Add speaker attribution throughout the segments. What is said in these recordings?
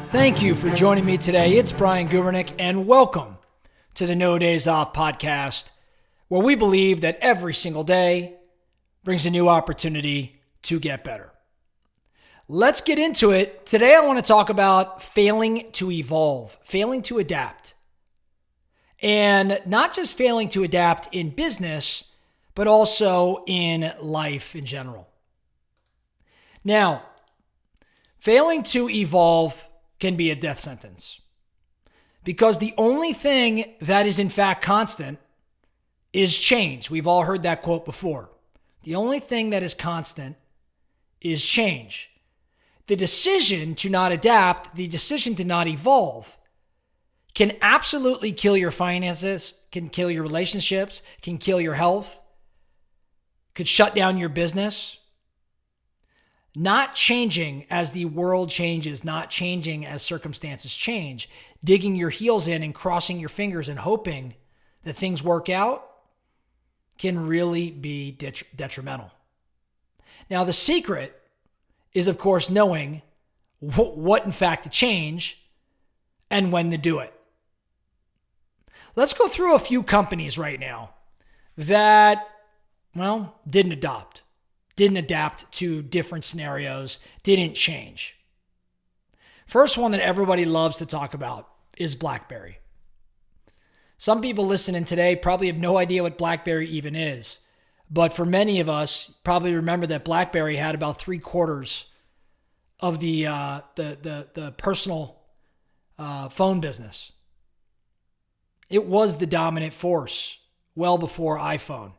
Speaker 1: Thank you for joining me today. It's Brian Gubernick, and welcome to the No Days Off podcast, where we believe that every single day brings a new opportunity to get better. Let's get into it. Today, I want to talk about failing to evolve, failing to adapt. And not just failing to adapt in business, but also in life in general. Now, failing to evolve can be a death sentence, because the only thing that is in fact constant is change. We've all heard that quote before. The only thing that is constant is change. The decision to not adapt, the decision to not evolve, can absolutely kill your finances, can kill your relationships, can kill your health, could shut down your business. Not changing as the world changes, not changing as circumstances change, digging your heels in and crossing your fingers and hoping that things work out can really be detrimental. Now, the secret is, of course, knowing what in fact to change and when to do it. Let's go through a few companies right now that, didn't adapt to different scenarios, didn't change. First one that everybody loves to talk about is BlackBerry. Some people listening today probably have no idea what BlackBerry even is. But for many of us, probably remember that BlackBerry had about 3/4 of the personal phone business. It was the dominant force well before iPhone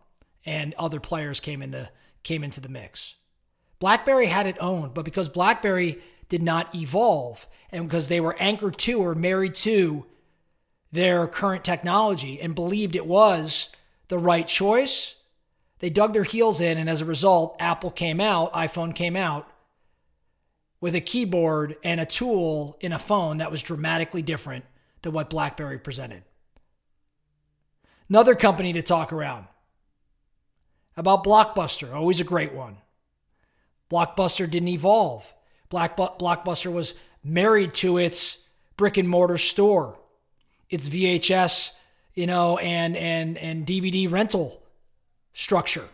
Speaker 1: and other players came into the mix. BlackBerry had it owned, but because BlackBerry did not evolve and because they were anchored to or married to their current technology and believed it was the right choice, they dug their heels in, and as a result, iPhone came out with a keyboard and a tool in a phone that was dramatically different than what BlackBerry presented. Another company to talk around about Blockbuster, always a great one. Blockbuster didn't evolve. Blockbuster was married to its brick and mortar store, its VHS, and DVD rental structure.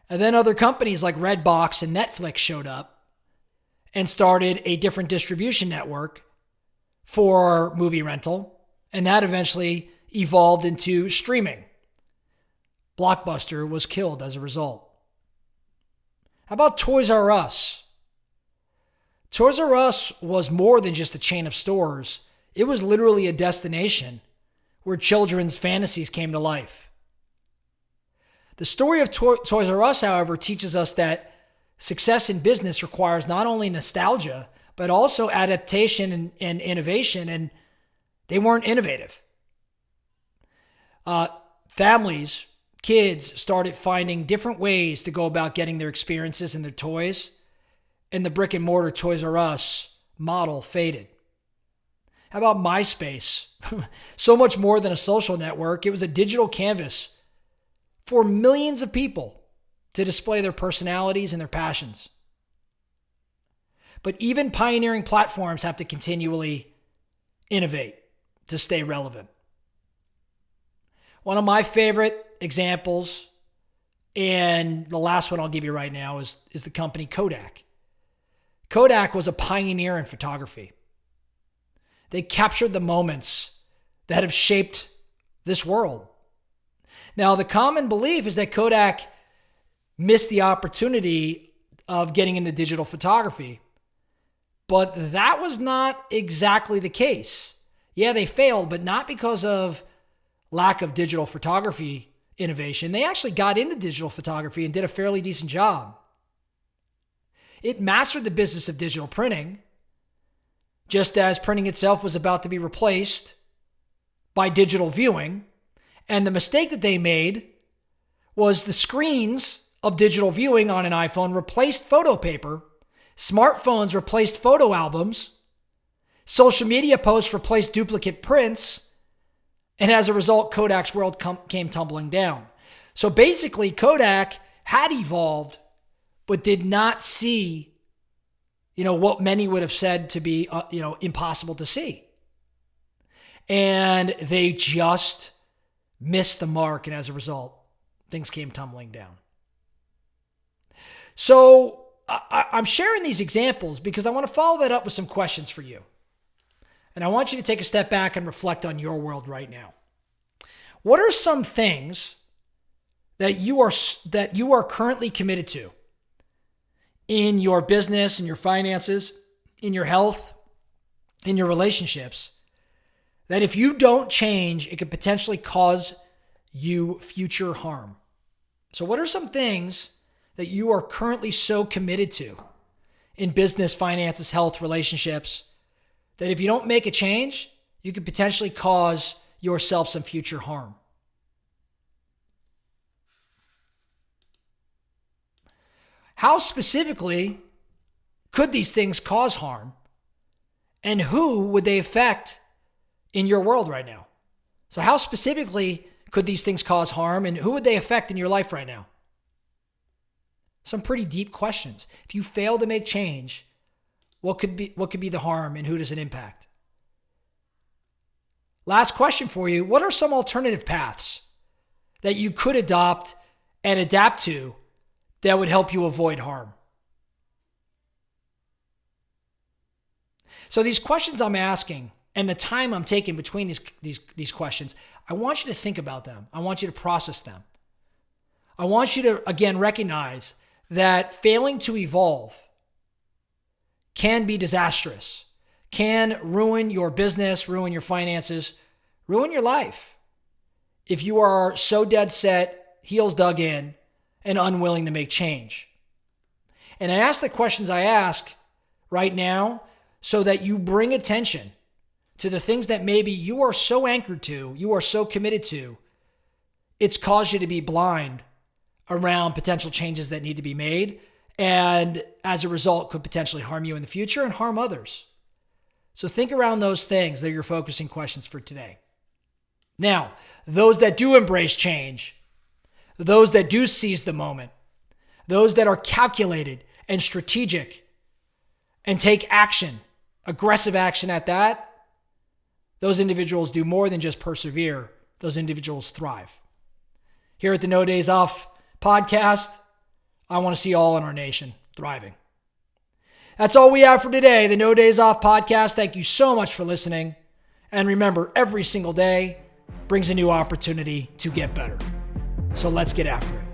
Speaker 1: And then other companies like Redbox and Netflix showed up and started a different distribution network for movie rental, and that eventually evolved into streaming. Blockbuster was killed as a result. How about Toys R Us? Toys R Us was more than just a chain of stores. It was literally a destination where children's fantasies came to life. The story of Toys R Us, however, teaches us that success in business requires not only nostalgia, but also adaptation and innovation, and they weren't innovative. Families, kids started finding different ways to go about getting their experiences and their toys, and the brick and mortar Toys R Us model faded. How about MySpace? So much more than a social network. It was a digital canvas for millions of people to display their personalities and their passions. But even pioneering platforms have to continually innovate to stay relevant. One of my favorite examples, and the last one I'll give you right now, is the company Kodak. Kodak was a pioneer in photography. They captured the moments that have shaped this world. Now, the common belief is that Kodak missed the opportunity of getting into digital photography, but that was not exactly the case. Yeah, they failed, but not because of lack of digital photography innovation. They actually got into digital photography and did a fairly decent job. It mastered the business of digital printing, just as printing itself was about to be replaced by digital viewing. And the mistake that they made was the screens of digital viewing on an iPhone replaced photo paper, smartphones replaced photo albums, social media posts replaced duplicate prints, and as a result, Kodak's world came tumbling down. So basically, Kodak had evolved, but did not see what many would have said to be, impossible to see. And they just missed the mark. And as a result, things came tumbling down. So I'm sharing these examples because I want to follow that up with some questions for you. And I want you to take a step back and reflect on your world right now. What are some things that you are currently committed to in your business, in your finances, in your health, in your relationships, that if you don't change, it could potentially cause you future harm? So what are some things that you are currently so committed to in business, finances, health, relationships, that if you don't make a change, you could potentially cause yourself some future harm? How specifically could these things cause harm? And who would they affect in your world right now? So how specifically could these things cause harm, and who would they affect in your life right now? Some pretty deep questions. If you fail to make change, what could be the harm, and who does it impact? Last question for you. What are some alternative paths that you could adopt and adapt to that would help you avoid harm? So these questions I'm asking and the time I'm taking between these questions, I want you to think about them. I want you to process them. I want you to, again, recognize that failing to evolve can be disastrous, can ruin your business, ruin your finances, ruin your life if you are so dead set, heels dug in, and unwilling to make change. And I ask the questions I ask right now so that you bring attention to the things that maybe you are so anchored to, you are so committed to, it's caused you to be blind around potential changes that need to be made, and as a result could potentially harm you in the future and harm others. So think around those things that are your focusing questions for today. Now, those that do embrace change, those that do seize the moment, those that are calculated and strategic and take action, aggressive action at that, those individuals do more than just persevere. Those individuals thrive. Here at the No Days Off podcast, I want to see all in our nation thriving. That's all we have for today, the No Days Off podcast. Thank you so much for listening. And remember, every single day brings a new opportunity to get better. So let's get after it.